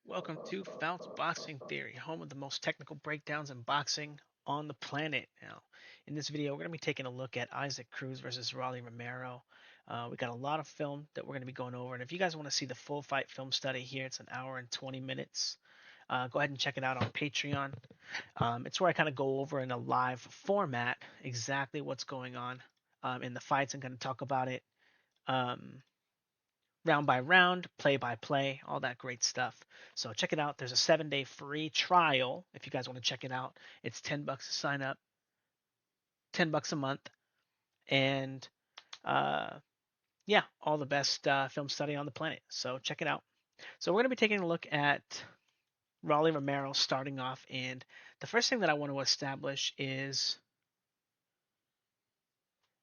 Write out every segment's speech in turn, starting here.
Welcome to Fouts Boxing Theory, home of the most technical breakdowns in boxing on the planet. Now, in this video, we're going to be taking a look at Isaac Cruz versus Rolly Romero. We got a lot of film that we're going to be going over, and if you guys want to see the full fight film study here, it's an hour and 20 minutes. Go ahead and check it out on Patreon. It's where I kind of go over in a live format exactly what's going on in the fights and kind of talk about it. Um, Round by round, play by play, all that great stuff. So check it out. There's a 7-day free trial if you guys want to check it out. It's $10 to sign up, $10 a month, and uh, yeah, all the best film study on the planet. So check it out. So we're going to be taking a look at Rolly Romero starting off, and the first thing that I want to establish is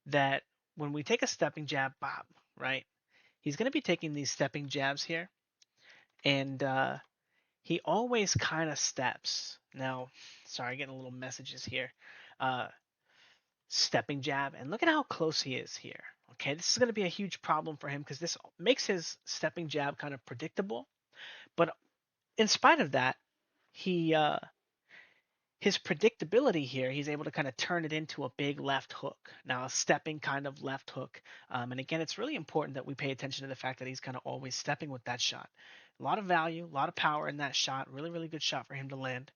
that when we take a stepping jab, Bob, right? He's going to be taking these stepping jabs here, and he always kind of steps. Now, sorry, getting a little messages here. Uh, Stepping jab, and look at how close he is here. Okay, this is going to be a huge problem for him because this makes his stepping jab kind of predictable. But in spite of that, he his predictability here, he's able to kind of turn it into a big left hook. Now, a stepping kind of left hook. And again, it's really important that we pay attention to the fact that he's kind of always stepping with that shot. A lot of value, a lot of power in that shot. Really, really good shot for him to land.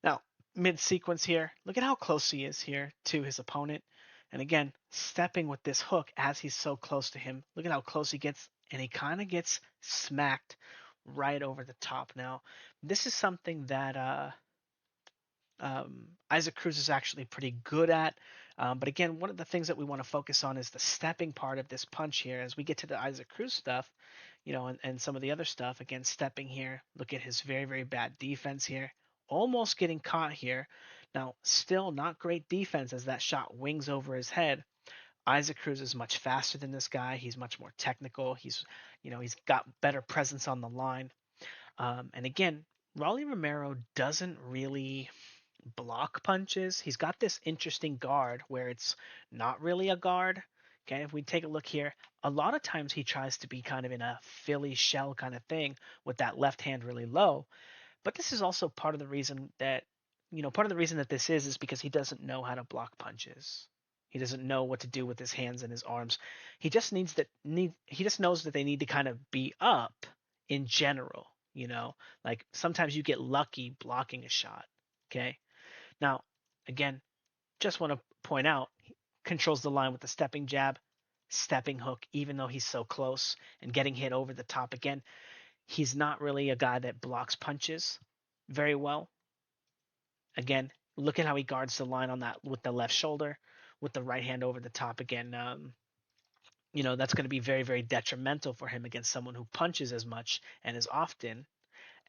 Now, mid sequence here, look at how close he is here to his opponent. And again, stepping with this hook as he's so close to him. Look at how close he gets, and he kind of gets smacked right over the top. Now, this is something that Isaac Cruz is actually pretty good at. But again, one of the things that we want to focus on is the stepping part of this punch here. As we get to the Isaac Cruz stuff, and some of the other stuff, again, stepping here. Look at his very, very bad defense here. Almost getting caught here. Now, still not great defense as that shot wings over his head. Isaac Cruz is much faster than this guy. He's much more technical. He's got better presence on the line. And again, Rolly Romero doesn't really block punches. He's got this interesting guard where it's not really a guard. Okay, if we take a look here, a lot of times he tries to be kind of in a Philly shell kind of thing with that left hand really low. But this is also part of the reason that this is because he doesn't know how to block punches. He doesn't know what to do with his hands and his arms. He just knows that they need to kind of be up in general. Like sometimes you get lucky blocking a shot. Okay. Now, again, just want to point out, he controls the line with the stepping jab, stepping hook, even though he's so close and getting hit over the top again. He's not really a guy that blocks punches very well. Again, look at how he guards the line on that with the left shoulder, with the right hand over the top again. That's going to be very, very detrimental for him against someone who punches as much and as often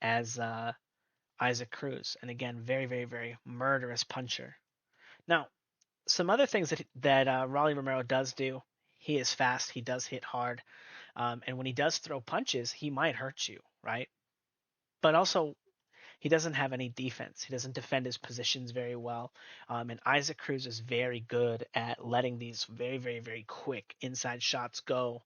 as Isaac Cruz. And again, very, very, very murderous puncher. Now, some other things that Rolly Romero does do. He is fast. He does hit hard, and when he does throw punches, he might hurt you, right? But also, he doesn't have any defense. He doesn't defend his positions very well. And Isaac Cruz is very good at letting these very, very, very quick inside shots go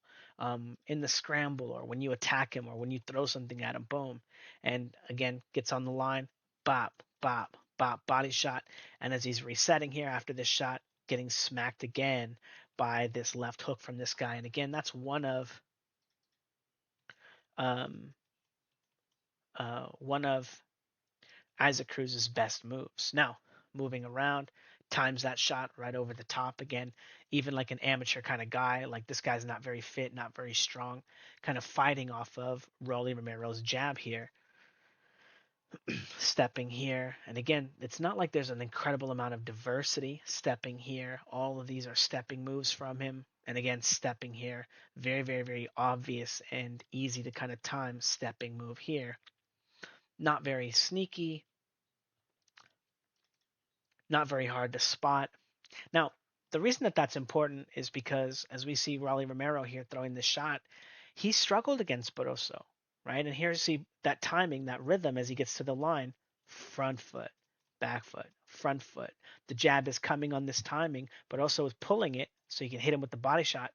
in the scramble or when you attack him or when you throw something at him. Boom. And again, gets on the line. Bop, bop, bop, body shot. And as he's resetting here after this shot, getting smacked again by this left hook from this guy. And again, that's um, one of Isaac Cruz's best moves. Now, moving around, times that shot right over the top again. Even like an amateur kind of guy, like this guy's not very fit, not very strong, kind of fighting off of Rolly Romero's jab here, stepping here. And again, it's not like there's an incredible amount of diversity stepping here. All of these are stepping moves from him. And again, stepping here. Very, very, very obvious and easy to kind of time stepping move here. Not very sneaky, not very hard to spot. Now, the reason that that's important is because as we see Rolly Romero here throwing this shot, he struggled against Barroso, right? And here's see that timing, that rhythm as he gets to the line, front foot, back foot, front foot. The jab is coming on this timing, but also is pulling it so you can hit him with the body shot.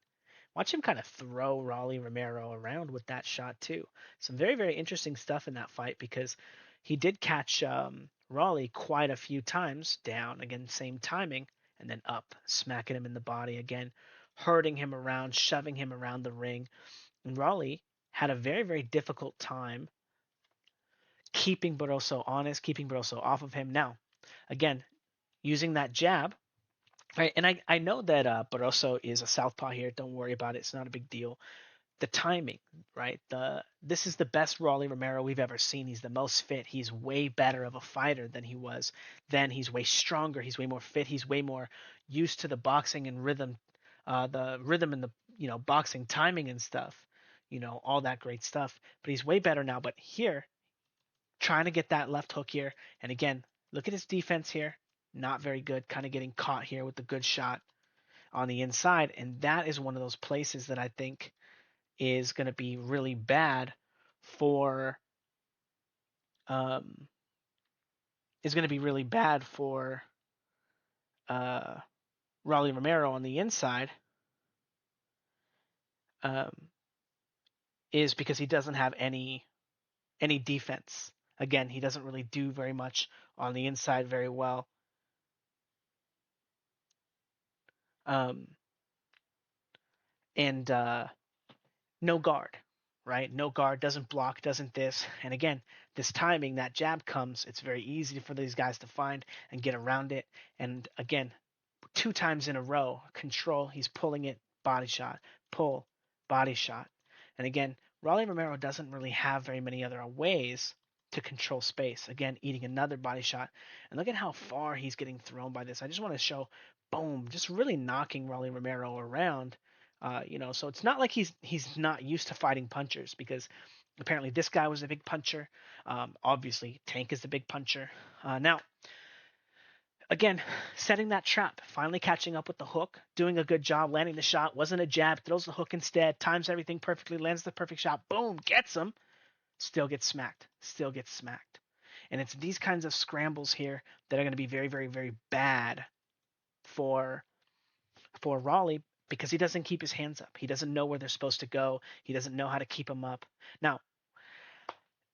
Watch him kind of throw Rolly Romero around with that shot too. Some very, very interesting stuff in that fight because he did catch Rolly quite a few times down, again, same timing, and then up, smacking him in the body again, hurting him around, shoving him around the ring. And Rolly had a very, very difficult time keeping Barroso honest, keeping Barroso off of him. Now, again, using that jab, right? And I know that Barroso is a southpaw here. Don't worry about it. It's not a big deal. The timing, right? This is the best Rolly Romero we've ever seen. He's the most fit. He's way better of a fighter than he was then. He's way stronger. He's way more fit. He's way more used to the boxing and rhythm, the rhythm and the boxing timing and stuff, all that great stuff. But he's way better now. But here, trying to get that left hook here, and again, look at his defense here. Not very good. Kind of getting caught here with the good shot on the inside, and that is one of those places that I think is going to be really bad for um, is going to be really bad for uh, Rolly Romero on the inside, um, is because he doesn't have any defense. Again, he doesn't really do very much on the inside very well. Um, and no guard, right? No guard, doesn't block, doesn't this. And again, this timing, that jab comes, it's very easy for these guys to find and get around it. And again, two times in a row, control, he's pulling it, body shot, pull, body shot. And again, Rolly Romero doesn't really have very many other ways to control space. Again, eating another body shot. And look at how far he's getting thrown by this. I just want to show, boom, just really knocking Rolly Romero around. So it's not like he's not used to fighting punchers because apparently this guy was a big puncher. Obviously, Tank is the big puncher. Now, again, setting that trap, finally catching up with the hook, doing a good job, landing the shot, wasn't a jab, throws the hook instead, times everything perfectly, lands the perfect shot, boom, gets him, still gets smacked, still gets smacked. And it's these kinds of scrambles here that are going to be very, very, very bad for Raleigh because he doesn't keep his hands up. He doesn't know where they're supposed to go. He doesn't know how to keep them up. Now,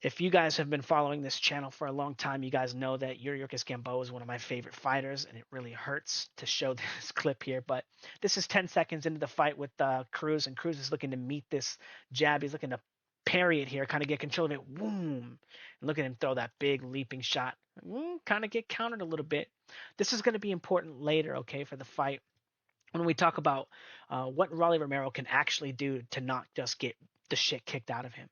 if you guys have been following this channel for a long time, you guys know that Yuriorkis Gamboa is one of my favorite fighters, and it really hurts to show this clip here. But this is 10 seconds into the fight with Cruz, and Cruz is looking to meet this jab. He's looking to parry it here, kind of get control of it. Boom! And look at him throw that big leaping shot. Kind of get countered a little bit. This is going to be important later, okay, for the fight. When we talk about what Rolly Romero can actually do to not just get the shit kicked out of him.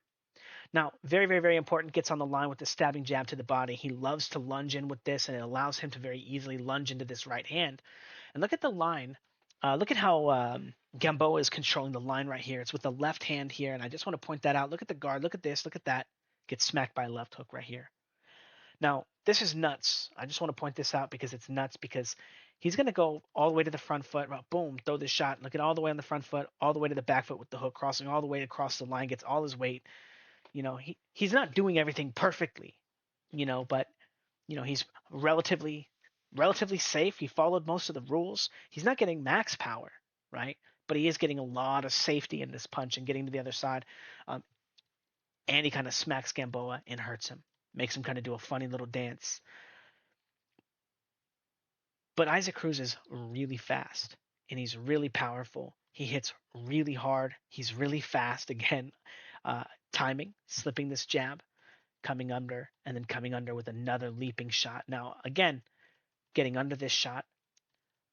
Now, very, very, very important, gets on the line with the stabbing jab to the body. He loves to lunge in with this, and it allows him to very easily lunge into this right hand. And look at the line. Look at how Gamboa is controlling the line right here. It's with the left hand here, and I just want to point that out. Look at the guard. Look at this. Look at that. Gets smacked by a left hook right here. Now, this is nuts. I just want to point this out because it's nuts because he's going to go all the way to the front foot. Boom, throw this shot. Look at all the way on the front foot, all the way to the back foot with the hook, crossing all the way across the line, gets all his weight. He's not doing everything perfectly, but he's relatively safe. He followed most of the rules. He's not getting max power, right? But he is getting a lot of safety in this punch and getting to the other side. And he kind of smacks Gamboa and hurts him, makes him kind of do a funny little dance. But Isaac Cruz is really fast and he's really powerful. He hits really hard. He's really fast. Again, timing, slipping this jab, coming under, and then coming under with another leaping shot. Now, again, getting under this shot,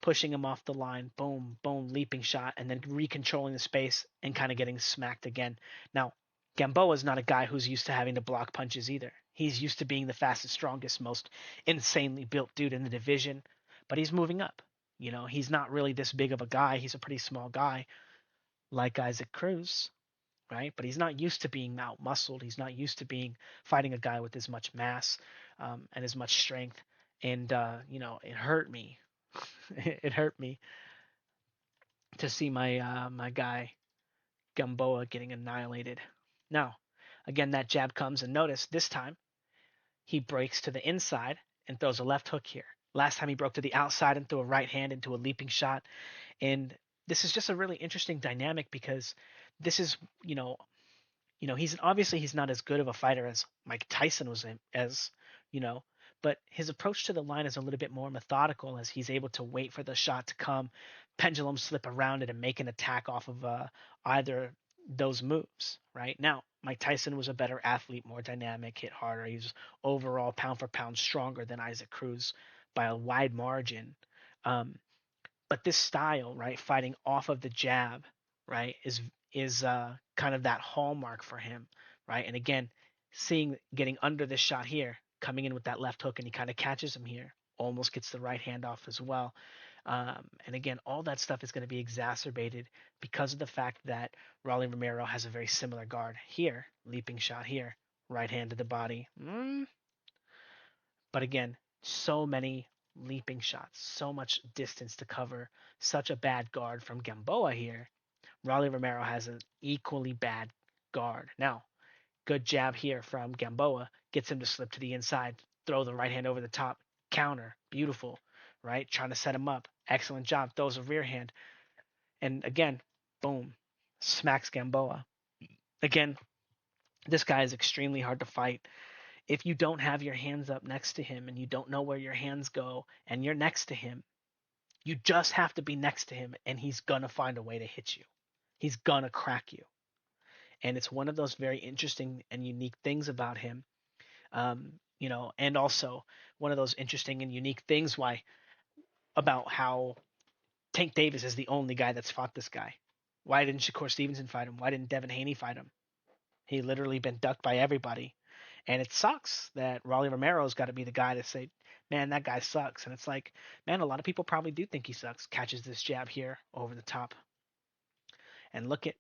pushing him off the line, boom, boom, leaping shot, and then recontrolling the space and kind of getting smacked again. Now, Gamboa is not a guy who's used to having to block punches either. He's used to being the fastest, strongest, most insanely built dude in the division, but he's moving up. He's not really this big of a guy. He's a pretty small guy, like Isaac Cruz, right? But he's not used to being out muscled. He's not used to fighting a guy with as much mass and as much strength. And it hurt me. It hurt me to see my guy Gamboa getting annihilated. Now, again, that jab comes, and notice this time he breaks to the inside and throws a left hook here. Last time he broke to the outside and threw a right hand into a leaping shot. And this is just a really interesting dynamic because this is, you know, he's obviously he's not as good of a fighter as Mike Tyson was as, you know, but his approach to the line is a little bit more methodical as he's able to wait for the shot to come, pendulum slip around it and make an attack off of either those moves, right? Now, Mike Tyson was a better athlete, more dynamic, hit harder. He's overall pound for pound stronger than Isaac Cruz by a wide margin. Um, but this style, right, fighting off of the jab, right, is kind of that hallmark for him, right? And again, seeing getting under this shot here, coming in with that left hook, and he kind of catches him here, almost gets the right hand off as well. And again, all that stuff is going to be exacerbated because of the fact that Raleigh Romero has a very similar guard here, leaping shot here, right hand to the body. But again, so many leaping shots, so much distance to cover, such a bad guard from Gamboa here. Raleigh Romero has an equally bad guard. Now, good jab here from Gamboa gets him to slip to the inside, throw the right hand over the top, counter, beautiful, right? Trying to set him up. Excellent job. Throws a rear hand. And again, boom, smacks Gamboa. Again, this guy is extremely hard to fight. If you don't have your hands up next to him and you don't know where your hands go and you're next to him, you just have to be next to him and he's going to find a way to hit you. He's going to crack you. And it's one of those very interesting and unique things about him. And also one of those interesting and unique things about how Tank Davis is the only guy that's fought this guy. Why didn't Shakur Stevenson fight him? Why didn't Devin Haney fight him? He literally been ducked by everybody. And it sucks that Raleigh Romero's got to be the guy to say, man, that guy sucks. And it's like, man, a lot of people probably do think he sucks. Catches this jab here over the top. And look at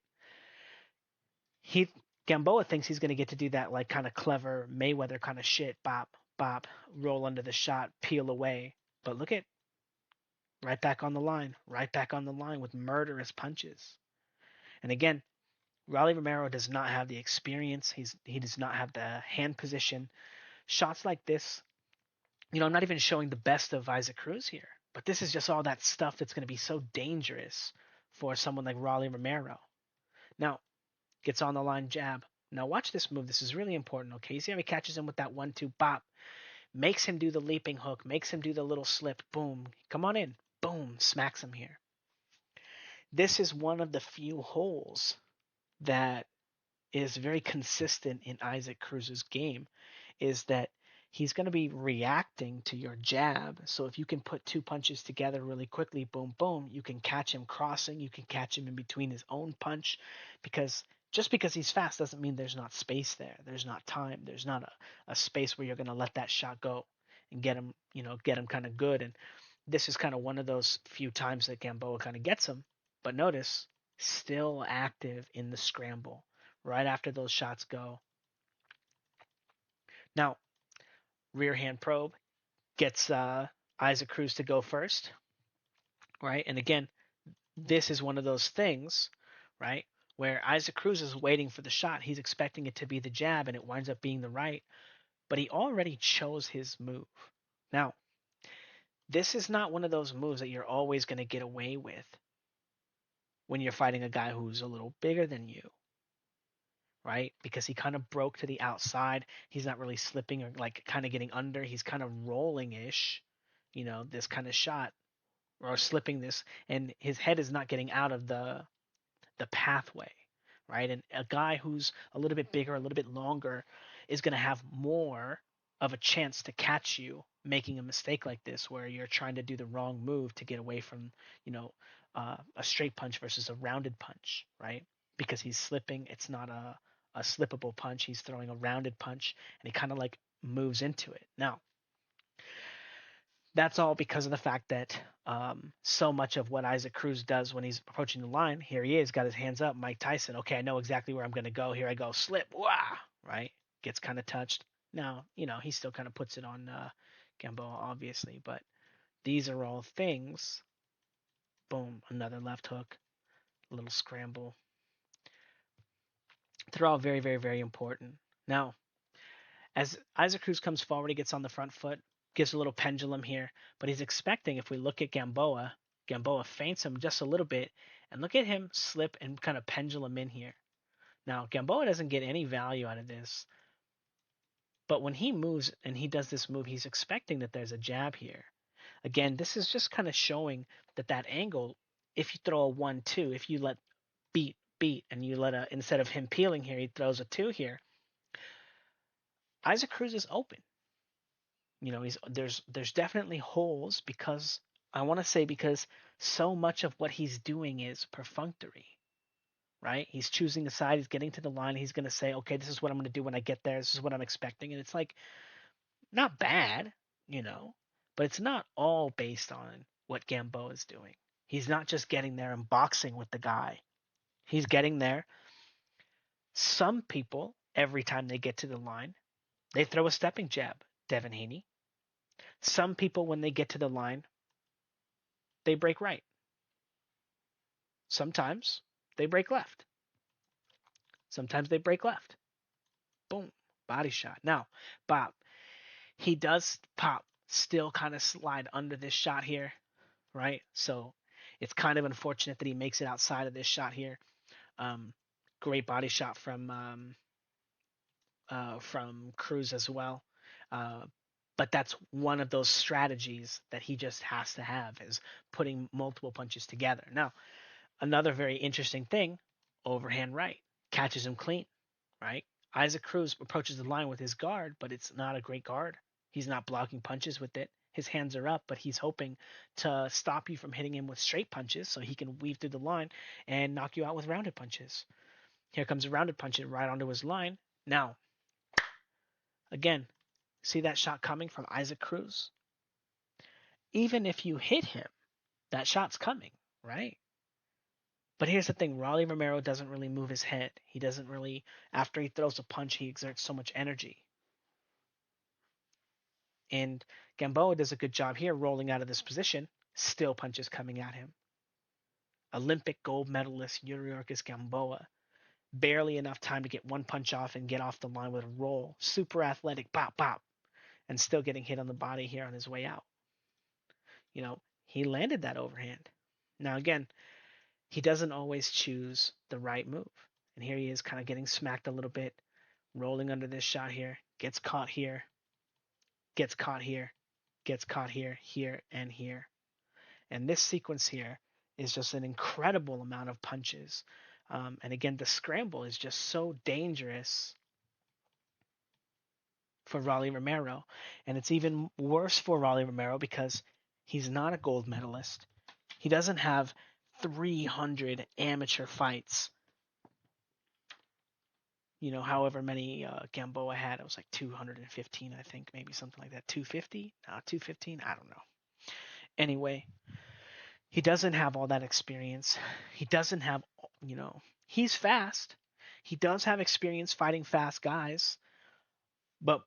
he Gamboa thinks he's going to get to do that like kind of clever Mayweather kind of shit, bop, bop, roll under the shot, peel away. But look at right back on the line with murderous punches. And again, Raleigh Romero does not have the experience. He does not have the hand position. Shots like this, I'm not even showing the best of Isaac Cruz here, but this is just all that stuff that's going to be so dangerous for someone like Raleigh Romero. Now, gets on the line jab. Now watch this move. This is really important. Okay, you see how he catches him with that 1-2 bop, makes him do the leaping hook, makes him do the little slip. Boom, come on in. Boom, smacks him here. This is one of the few holes that is very consistent in Isaac Cruz's game, is that he's going to be reacting to your jab. So if you can put two punches together really quickly, boom, boom, you can catch him crossing, you can catch him in between his own punch, because just because he's fast doesn't mean there's not space there. There's not time. There's not a space where you're going to let that shot go and get him kind of good. And this is kind of one of those few times that Gamboa kind of gets him. But notice, still active in the scramble right after those shots go. Now, rear hand probe gets Isaac Cruz to go first, right? And again, this is one of those things, right, where Isaac Cruz is waiting for the shot. He's expecting it to be the jab, and it winds up being the right, but he already chose his move. Now, this is not one of those moves that you're always going to get away with when you're fighting a guy who's a little bigger than you, right? Because he kind of broke to the outside. He's not really slipping or like kind of getting under. He's kind of rolling-ish, this kind of shot or slipping this, and his head is not getting out of the pathway, right? And a guy who's a little bit bigger, a little bit longer is going to have more of a chance to catch you making a mistake like this where you're trying to do the wrong move to get away from, a straight punch versus a rounded punch, right? Because he's slipping. It's not a slippable punch. He's throwing a rounded punch, and he kind of like moves into it. Now, that's all because of the fact that so much of what Isaac Cruz does when he's approaching the line, here he is, got his hands up, Mike Tyson. Okay, I know exactly where I'm going to go. Here I go, slip, wah, right? Gets kind of touched. Now, he still kind of puts it on Gamboa, obviously, but these are all things. Boom, another left hook, a little scramble. They're all very, very, very important. Now, as Isaac Cruz comes forward, he gets on the front foot, gives a little pendulum here, but he's expecting, if we look at Gamboa, Gamboa feints him just a little bit, And look at him slip and kind of pendulum in here. Now, Gamboa doesn't get any value out of this, but when he moves and he does this move, he's expecting that there's a jab here. Again, this is just kind of showing that angle, if you throw a 1-2, if you let beat, and you let instead of him peeling here, he throws a 2 here, Isaac Cruz is open. There's definitely holes because I want to say because so much of what he's doing is perfunctory, right? He's choosing a side, he's getting to the line, he's going to say, okay, this is what I'm going to do when I get there, this is what I'm expecting, and it's like not bad, you know, but it's not all based on what Gamboa is doing. He's not just getting there and boxing with the guy. He's getting there. Some people, every time they get to the line, they throw a stepping jab, Devin Haney. Some people, when they get to the line, they break right. Sometimes they break left. Sometimes they break left. Boom, body shot. Now, Bob, he does pop, still kind of slide under this shot here, right? So it's kind of unfortunate that he makes it outside of this shot here. Um, Great body shot from Cruz as well. Uh, but that's one of those strategies that he just has to have is putting multiple punches together. Now, another very interesting thing, overhand right, catches him clean, right? Isaac Cruz approaches the line with his guard, but it's not a great guard. He's not blocking punches with it. His hands are up, but he's hoping to stop you from hitting him with straight punches so he can weave through the line and knock you out with rounded punches. Here comes a rounded punch right onto his line. Now, again, see that shot coming from Isaac Cruz? Even if you hit him, that shot's coming, right? But here's the thing, Rolly Romero doesn't really move his head. He doesn't really, after he throws a punch, he exerts so much energy. And Gamboa does a good job here rolling out of this position, still punches coming at him. Olympic gold medalist Yuriorkis Gamboa. Barely enough time to get one punch off and get off the line with a roll. Super athletic, bop, bop. And still getting hit on the body here on his way out. He landed that overhand. Now, again, he doesn't always choose the right move. And here he is kind of getting smacked a little bit, rolling under this shot here, gets caught here, gets caught here, gets caught here, here, and here. And this sequence here is just an incredible amount of punches. And again, the scramble is just so dangerous for Rolly Romero. And it's even worse for Rolly Romero because he's not a gold medalist. He doesn't have 300 amateur fights. However many Gamboa had. It was like 215, I think, maybe something like that. 250? 215? I don't know. Anyway, he doesn't have all that experience. He doesn't have, he's fast. He does have experience fighting fast guys, but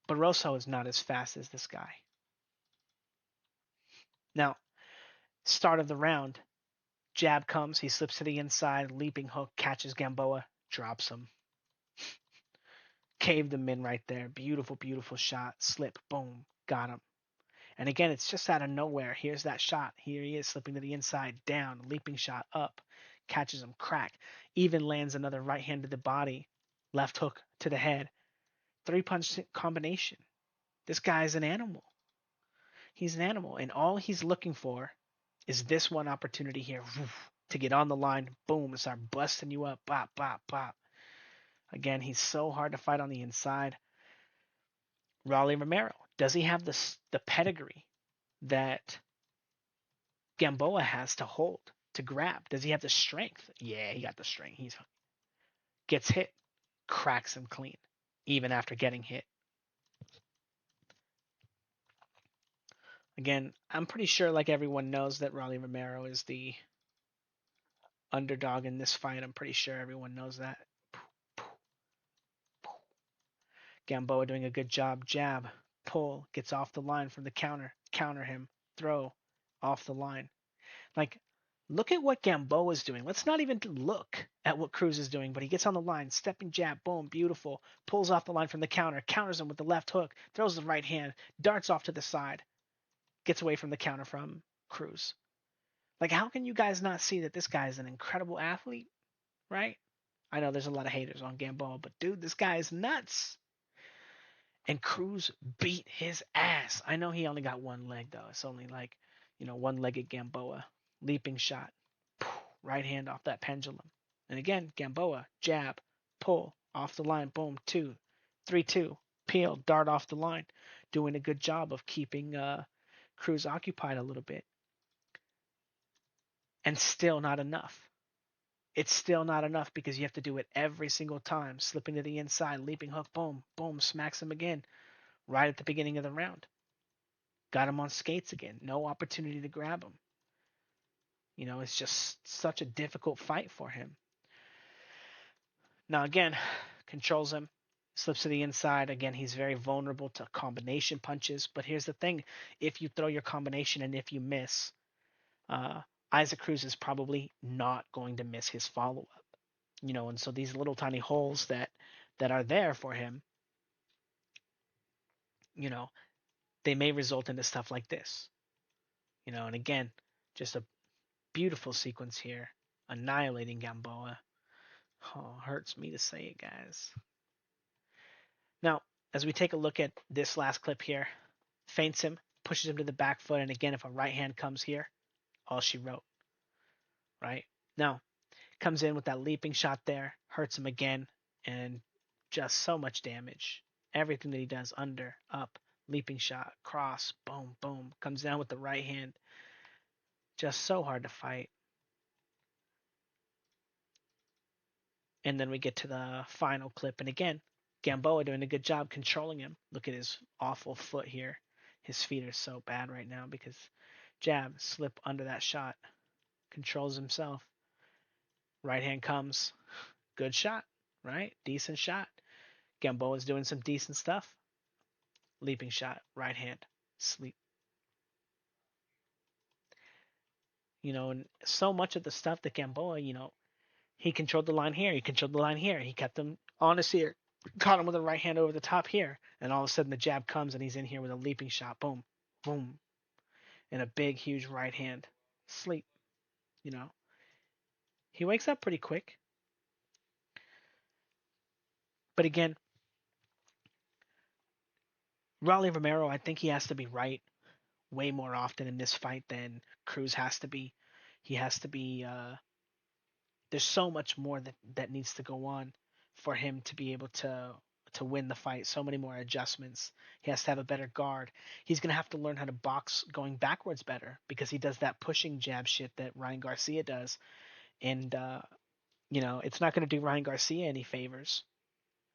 Barroso is not as fast as this guy. Now, start of the round, jab comes, he slips to the inside, leaping hook, catches Gamboa, drops him. Caved him in right there. Beautiful, beautiful shot. Slip, boom, got him. And again, it's just out of nowhere. Here's that shot. Here he is slipping to the inside, down, leaping shot, up, catches him, crack. Even lands another right hand to the body, left hook to the head. 3-punch combination. This guy's an animal. He's an animal. And all he's looking for is this one opportunity here to get on the line, boom, and start busting you up, bop, bop, bop. Again, he's so hard to fight on the inside. Rolly Romero, does he have the pedigree that Gamboa has to hold, to grab? Does he have the strength? Yeah, he got the strength. He gets hit, cracks him clean, even after getting hit. Again, I'm pretty sure like everyone knows that Rolly Romero is the underdog in this fight. I'm pretty sure everyone knows that. Gamboa doing a good job. Jab, pull, gets off the line from the counter him, throw, off the line. Like, look at what Gamboa is doing. Let's not even look at what Cruz is doing, but he gets on the line, stepping jab, boom, beautiful, pulls off the line from the counter, counters him with the left hook, throws the right hand, darts off to the side, gets away from the counter from Cruz. Like, how can you guys not see that this guy is an incredible athlete, right? I know there's a lot of haters on Gamboa, but dude, this guy is nuts. And Cruz beat his ass. I know he only got one leg though. It's only like, one-legged Gamboa. Leaping shot. Right hand off that pendulum. And again, Gamboa, jab, pull, off the line, boom, 2, 3, 2, peel, dart off the line. Doing a good job of keeping Cruz occupied a little bit. And still not enough. It's still not enough because you have to do it every single time. Slipping to the inside, leaping hook, boom, boom, smacks him again right at the beginning of the round. Got him on skates again. No opportunity to grab him. It's just such a difficult fight for him. Now, again, controls him, slips to the inside. Again, he's very vulnerable to combination punches. But here's the thing: if you throw your combination and if you miss, uh, Isaac Cruz is probably not going to miss his follow up. And so these little tiny holes that are there for him, you know, they may result into stuff like this. And again, just a beautiful sequence here, annihilating Gamboa. Oh, hurts me to say it, guys. Now, as we take a look at this last clip here, feints him, pushes him to the back foot, and again, if a right hand comes here, all she wrote, right? Now, comes in with that leaping shot there, hurts him again, and just so much damage. Everything that he does, under, up, leaping shot, cross, boom, boom, comes down with the right hand. Just so hard to fight. And then we get to the final clip, and again, Gamboa doing a good job controlling him. Look at his awful foot here. His feet are so bad right now because jab, slip under that shot, controls himself. Right hand comes, good shot, right? Decent shot. Gamboa's doing some decent stuff. Leaping shot, right hand, sleep. And so much of the stuff that Gamboa, he controlled the line here, he controlled the line here, he kept him honest here, caught him with a right hand over the top here, and all of a sudden the jab comes and he's in here with a leaping shot, boom, boom, and a big, huge right hand. Sleep, you know. He wakes up pretty quick. But again, Raleigh Romero, I think he has to be right way more often in this fight than Cruz has to be. He has to be. There's so much more that needs to go on for him to be able to win the fight. So many more adjustments. He has to have a better guard. He's gonna have to learn how to box going backwards better because he does that pushing jab shit that Ryan Garcia does, and it's not gonna do Ryan Garcia any favors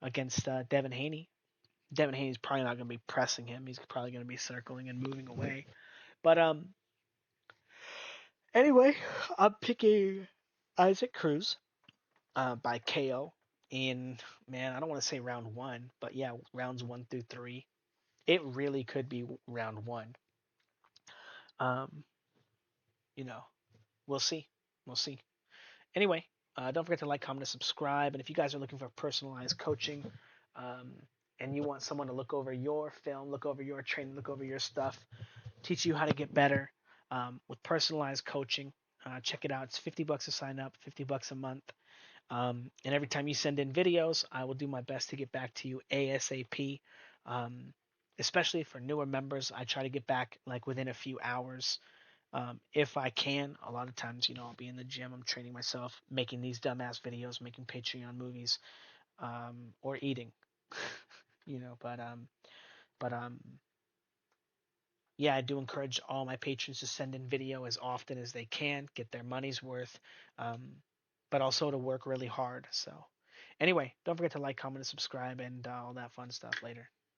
against Devin Haney. Devin Haney's probably not gonna be pressing him. He's probably gonna be circling and moving away. But anyway, I'm picking Isaac Cruz by KO in, man, I don't want to say round one, but yeah, rounds 1 through 3. It really could be round one. Um, you know, we'll see. We'll see. Anyway, don't forget to like, comment, and subscribe. And if you guys are looking for personalized coaching, um, and you want someone to look over your film, look over your training, look over your stuff, teach you how to get better with personalized coaching, check it out. It's $50 to sign up, $50 a month. And every time you send in videos, I will do my best to get back to you ASAP. Um, Especially for newer members, I try to get back like within a few hours. If I can, a lot of times, I'll be in the gym, I'm training myself, making these dumbass videos, making Patreon movies, or eating, but yeah, I do encourage all my patrons to send in video as often as they can, get their money's worth, um, but also to work really hard. So, anyway, don't forget to like, comment, and subscribe, and all that fun stuff later.